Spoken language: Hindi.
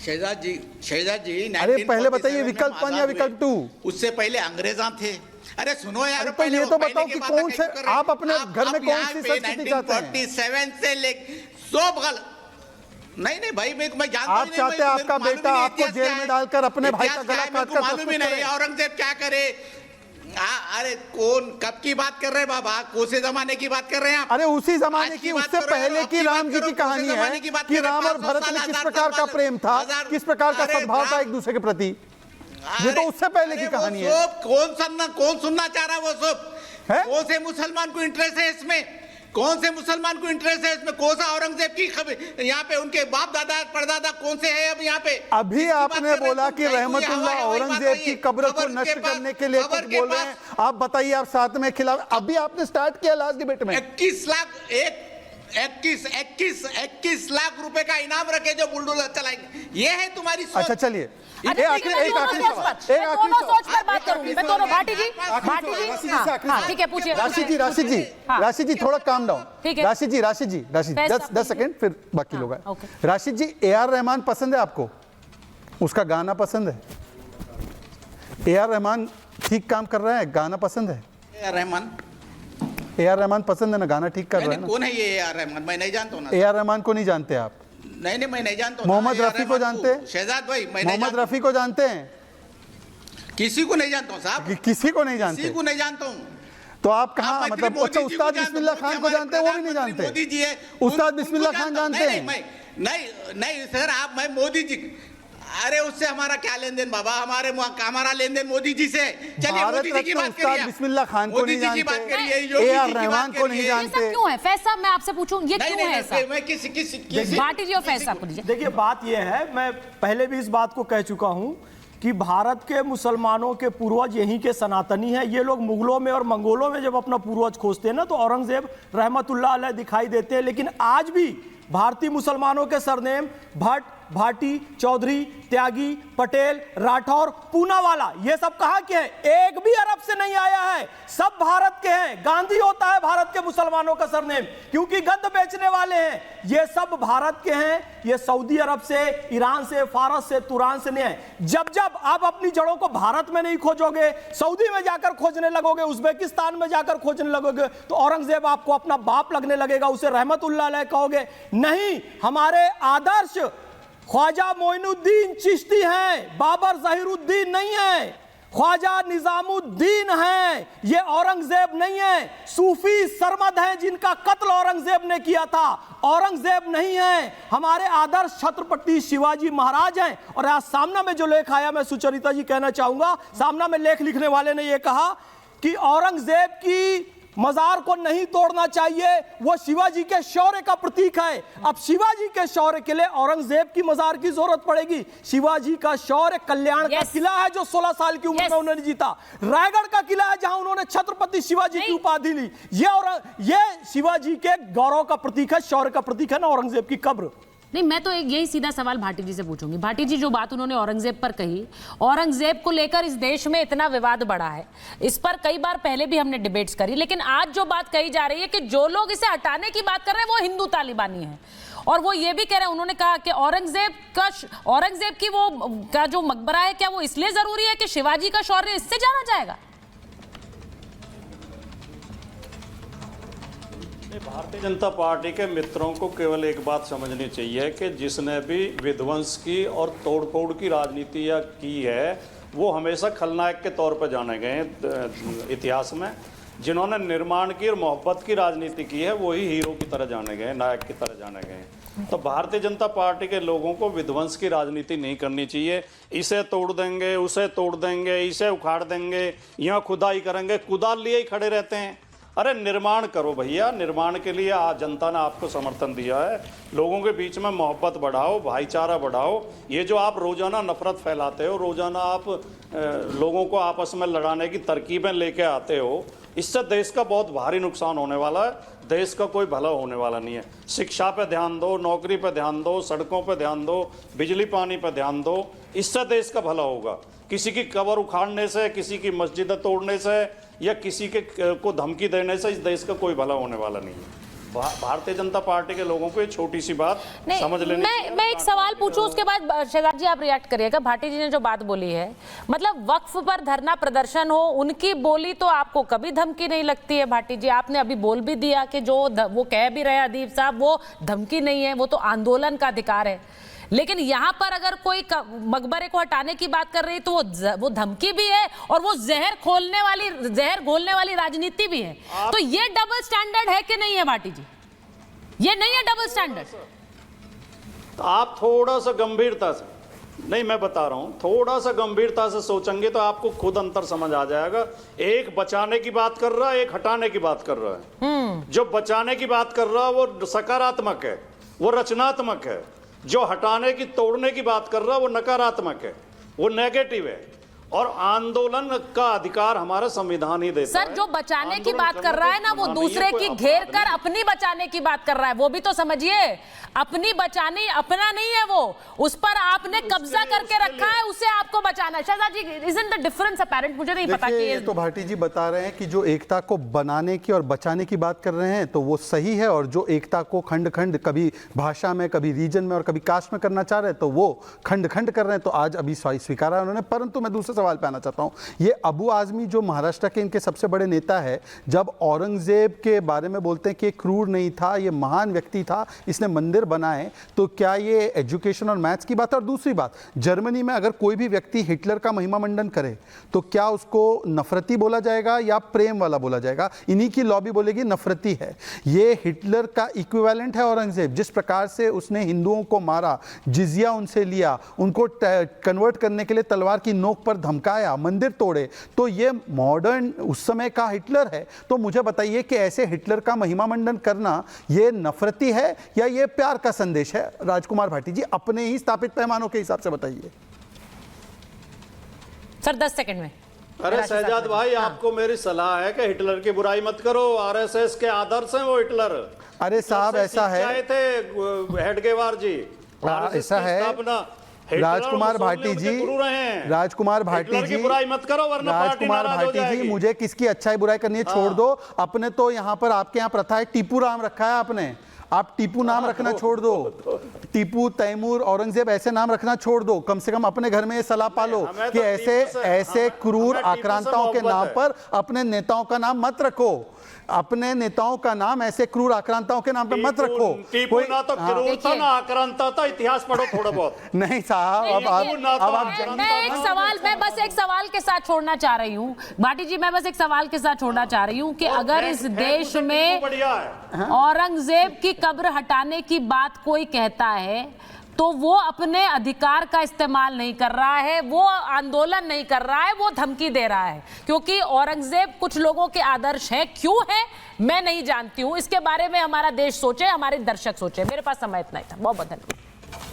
शहजाद जी अरे पहले बताइए विकल्प 1 या विकल्प 2। उससे पहले अंग्रेजा थे। अरे सुनो यार, पहले ये तो बताओ कि कौन से आप अपने घर में कौन सी संस्कृति चाहते हैं? 1947 से लेकर सब गलत। नहीं भाई, मैं जानता आप चाहते हैं आपका बेटा आपको जेल में डालकर अपने भाई का गला काटकर मालूम ही नहीं औरंगजेब क्या करे। अरे कौन कब की बात कर रहे हैं बाबा? कौन से जमाने की बात कर रहे हैं आप? अरे उसी जमाने की, उससे पहले की राम जी की कहानी है कि राम और भरत में किस प्रकार का प्रेम था, किस प्रकार का सद्भाव था एक दूसरे के प्रति। ये तो उससे पहले की कहानी है। कौन सुनना चाह रहा है वो सब? कौन से मुसलमान को इंटरेस्ट है इसमें? कौन से मुसलमान को इंटरेस्ट है इसमें? कौन सा औरंगजेब की खबर यहाँ पे उनके बाप दादा परदादा कौन से है अब यहाँ पे? अभी आपने बोला कि रहमतुल्लाह औरंगजेब की कब्र को नष्ट करने के लिए कुछ बोल रहे हैं। आप बताइए, आप साथ में खिलाफ अभी आपने स्टार्ट किया लास्ट डिबेट में 21 लाख रुपए का इनाम रखे जो बुलडोजर चलाएंगे। ये है तुम्हारी सोच। अच्छा चलिए, मैं दोनों सोच पर बात करूंगी। मैं दोनों भाटी जी ठीक है, पूछिए। राशि जी थोड़ा काम डाउन। राशि जी 10 सेकंड फिर बाकी लोग आए। राशि जी, AR रहमान पसंद है आपको? उसका गाना पसंद है? AR रहमान ठीक काम कर रहा है, गाना पसंद है? AR रहमान पसंद है ना, गाना ठीक कर रहा है ना? कौन है ये AR रहमान? मैं नहीं जानता हूं ना। AR रहमान को नहीं जानते आप? नहीं मैं नहीं जानता हूं। मोहम्मद रफी को जानते हैं? शहजाद भाई, मैं मोहम्मद रफी को जानते हैं? किसी को नहीं जानता हूं साहब। किसी को नहीं जानते? किसी को नहीं जानता हूं। तो आप कहाँ, मतलब अच्छा उस्ताद बिस्मिल्लाह खान को जानते हैं? वो भी नहीं जानते? मोदी जी है। उस्ताद बिस्मिल्लाह खान जानते हैं? नहीं सर, आप मैं मोदी जी। अरे उससे हमारा क्या लेन देन बाबा? हमारा लेन देन मोदी जी से। चलिए मोदी जी की बात करिए। उस्ताद बिस्मिल्लाह खान को नहीं जानते, AR रहमान को नहीं जानते। क्यों है? फैज साहब मैं आपसे पूछूं, ये क्यों है ऐसा? मैं किसी भाटी जी और फैज साहब को दीजिए। देखिए बात ये है, मैं पहले भी इस बात को कह चुका हूं कि भारत के मुसलमानों के पूर्वज यहीं के सनातनी हैं। ये लोग मुगलों में और मंगोलों में जब अपना पूर्वज खोजते हैं ना, तो औरंगजेब रहमतुल्लाह अलैह दिखाई देते हैं। लेकिन आज भी भारतीय मुसलमानों के सरनेम भट्ट, भाटी, चौधरी, त्यागी, पटेल, राठौर, पूनावाला, ये सब कहां के हैं? एक भी अरब से नहीं आया है, सब भारत के हैं। गांधी होता है भारत के मुसलमानों का सरनेम, क्योंकि गद्द बेचने वाले हैं। ये सब भारत के हैं। ये सऊदी अरब से, ईरान से, फारस से, तुरान से नहीं है। जब आप अपनी जड़ों को भारत में नहीं खोजोगे, सऊदी में जाकर खोजने लगोगे, उज्बेकिस्तान में जाकर खोजने लगोगे, तो औरंगजेब आपको अपना बाप लगने लगेगा, उसे रहमतुल्लाह अलैह कहोगे। नहीं, हमारे आदर्श ख्वाजा मोइनुद्दीन चिश्ती हैं, बाबर ज़हीरुद्दीन नहीं है, ख्वाजा निजामुद्दीन है, ये औरंगजेब नहीं है। सूफी सरमद हैं जिनका कत्ल औरंगजेब ने किया था, औरंगजेब नहीं है। हमारे आदर्श छत्रपति शिवाजी महाराज हैं। और आज सामना में जो लेख आया, मैं सुचरिता जी कहना चाहूंगा, सामना में लेख लिखने वाले ने यह कहा कि औरंगजेब की मजार को नहीं तोड़ना चाहिए, वो शिवाजी के शौर्य का प्रतीक है। अब शिवाजी के शौर्य के लिए औरंगजेब की मजार की जरूरत पड़ेगी? शिवाजी का शौर्य कल्याण का किला है जो 16 साल की उम्र में उन्होंने जीता, रायगढ़ का किला है जहां उन्होंने छत्रपति शिवाजी की उपाधि ली। ये शिवाजी के गौरव का प्रतीक है, शौर्य का प्रतीक है ना औरंगजेब की कब्र। नहीं, मैं तो एक यही सीधा सवाल भाटी जी से पूछूंगी। भाटी जी, जो बात उन्होंने औरंगजेब पर कही, औरंगजेब को लेकर इस देश में इतना विवाद बढ़ा है, इस पर कई बार पहले भी हमने डिबेट्स करी, लेकिन आज जो बात कही जा रही है कि जो लोग इसे हटाने की बात कर रहे हैं वो हिंदू तालिबानी है। और वो ये भी कह रहे हैं, उन्होंने कहा कि औरंगजेब की वो का जो मकबरा है, क्या वो इसलिए जरूरी है कि शिवाजी का शौर्य इससे जाना जाएगा? भारतीय जनता पार्टी के मित्रों को केवल एक बात समझनी चाहिए कि जिसने भी विध्वंस की और तोड़फोड़ की राजनीति या की है, वो हमेशा खलनायक के तौर पर जाने गए हैं इतिहास में। जिन्होंने निर्माण की और मोहब्बत की राजनीति की है, वही हीरो की तरह जाने गए, नायक की तरह जाने गए। तो भारतीय जनता पार्टी के लोगों को विध्वंस की राजनीति नहीं करनी चाहिए। इसे तोड़ देंगे, उसे तोड़ देंगे, इसे उखाड़ देंगे, यहाँ खुदाई करेंगे, कुदाल लिए ही खड़े रहते हैं। अरे निर्माण करो भैया, निर्माण के लिए आज जनता ने आपको समर्थन दिया है। लोगों के बीच में मोहब्बत बढ़ाओ, भाईचारा बढ़ाओ। ये जो आप रोजाना नफरत फैलाते हो, रोजाना आप लोगों को आपस में लड़ाने की तरकीबें लेके आते हो, इससे देश का बहुत भारी नुकसान होने वाला है। देश का कोई भला होने वाला नहीं है। शिक्षा पे ध्यान दो, नौकरी पे ध्यान दो, सड़कों पे ध्यान दो, बिजली पानी पे ध्यान दो, इससे देश का भला होगा। किसी की कब्र उखाड़ने से, किसी की मस्जिद तोड़ने से या किसी के को धमकी देने से इस देश का कोई भला होने वाला नहीं है। भारतीय जनता पार्टी के लोगों को ये छोटी सी बात समझ लेनी चाहिए। मैं एक सवाल पूछूं, उसके बाद शहजाद जी आप रिएक्ट करिएगा। भाटी जी ने जो बात बोली है, मतलब वक्फ पर धरना प्रदर्शन हो, उनकी बोली तो आपको कभी धमकी नहीं लगती है भाटी जी? आपने अभी बोल भी दिया कि जो वो कह भी रहे अदीब साहब, वो धमकी नहीं है, वो तो आंदोलन का अधिकार है। लेकिन यहाँ पर अगर कोई मकबरे को हटाने की बात कर रही तो वो धमकी भी है और वो जहर घोलने वाली राजनीति भी है। तो ये डबल स्टैंडर्ड है कि नहीं है भाटी जी? ये नहीं है डबल स्टैंडर्ड? तो आप थोड़ा सा गंभीरता से, नहीं मैं बता रहा हूं, थोड़ा सा गंभीरता से सोचेंगे तो आपको खुद अंतर समझ आ जाएगा। एक बचाने की बात कर रहा है, एक हटाने की बात कर रहा है। जो बचाने की बात कर रहा है वो सकारात्मक है, वो रचनात्मक है। जो हटाने की, तोड़ने की बात कर रहा है वो नकारात्मक है, वो नेगेटिव है। और आंदोलन का अधिकार हमारा संविधान ही देता है। सर, जो बचाने की बात कर रहा है ना, वो दूसरे की घेर कर अपनी बचाने की बात कर रहा है, वो भी तो समझिए। अपनी बचानी अपना नहीं है वो, उस पर आपने कब्जा करके रखा है, उसे आपको बचाना है। शहजाद जी, isn't the difference apparent? मुझे नहीं पता कि ये तो भाटी जी बता रहे हैं कि जो एकता को बनाने की और बचाने की बात कर रहे हैं तो वो सही है, और जो एकता को खंड खंड कभी भाषा में, कभी रीजन में और कभी कास्ट में करना चाह रहे हैं तो वो खंड खंड कर रहे हैं। तो आज अभी स्वीकारा उन्होंने। परंतु मैं दूसरे सवाल पे आना चाहता हूं। ये अबू आजमी जो महाराष्ट्र के इनके सबसे बड़े नेता है, जब औरंगजेब के बारे में बोलते हैं कि क्रूर नहीं था, ये महान व्यक्ति था, इसने मंदिर बनाए, तो क्या ये एजुकेशन और मैथ्स की बात है? और दूसरी बात, जर्मनी में अगर कोई भी व्यक्ति हिटलर का महिमा मंडन करे तो क्या उसको नफरती बोला जाएगा या प्रेम वाला बोला जाएगा? इन्हीं की लॉबी बोलेगी नफरती है। ये हिटलर का इक्विवेलेंट है औरंगजेब। जिस प्रकार से उसने हिंदुओं को मारा, जिजिया उनसे लिया, उनको कन्वर्ट करने के लिए तलवार की नोक पर धमकाया, मंदिर तोड़े, तो ये मॉडर्न उस समय का हिटलर है। तो मुझे बताइए कि ऐसे हिटलर का महिमा मंडन करना ये नफरती है या ये प्यार का संदेश है? राजकुमार भाटी जी, अपने ही स्थापित पैमानों के हिसाब से बताइए। सर 10 सेकंड में। अरे शहजाद भाई, आपको मेरी सलाह है कि हिटलर की बुराई मत करो। आरएसएस के आदर्श हैं वो हिटलर। अरे साहब, ऐसा है, आए थे हेडगेवार जी, ऐसा है राजकुमार भाटी जी, राजकुमार भाटी जी, बुराई मत करो वरना राजकुमार भाटी जी, मुझे किसकी अच्छाई बुराई करनी है छोड़ दो। अपने तो यहाँ पर आपके यहाँ प्रथा है, टीपू राम रखा है आपने, आप टीपू नाम रखना छोड़ दो। टीपू, तैमूर, औरंगजेब ऐसे नाम रखना छोड़ दो। कम से कम अपने घर में ये सलाह पालो कि ऐसे क्रूर आक्रांताओं के नाम पर अपने नेताओं का नाम मत रखो। अपने नेताओं का नाम ऐसे क्रूर आक्रांताओं के नाम पे मत रखो। कोई ना तो क्रूर था ना आक्रांता था, इतिहास पढ़ो थोड़ा बहुत। नहीं साहब, मैं बस एक सवाल के साथ छोड़ना चाह रही हूँ भाटी जी, मैं बस एक सवाल के साथ छोड़ना चाह रही हूँ कि अगर इस देश में औरंगजेब की कब्र हटाने की बात कोई कहता है तो वो अपने अधिकार का इस्तेमाल नहीं कर रहा है, वो आंदोलन नहीं कर रहा है, वो धमकी दे रहा है। क्योंकि औरंगजेब कुछ लोगों के आदर्श है, क्यों है मैं नहीं जानती हूं। इसके बारे में हमारा देश सोचे, हमारे दर्शक सोचे। मेरे पास समय इतना ही था। बहुत बहुत धन्यवाद।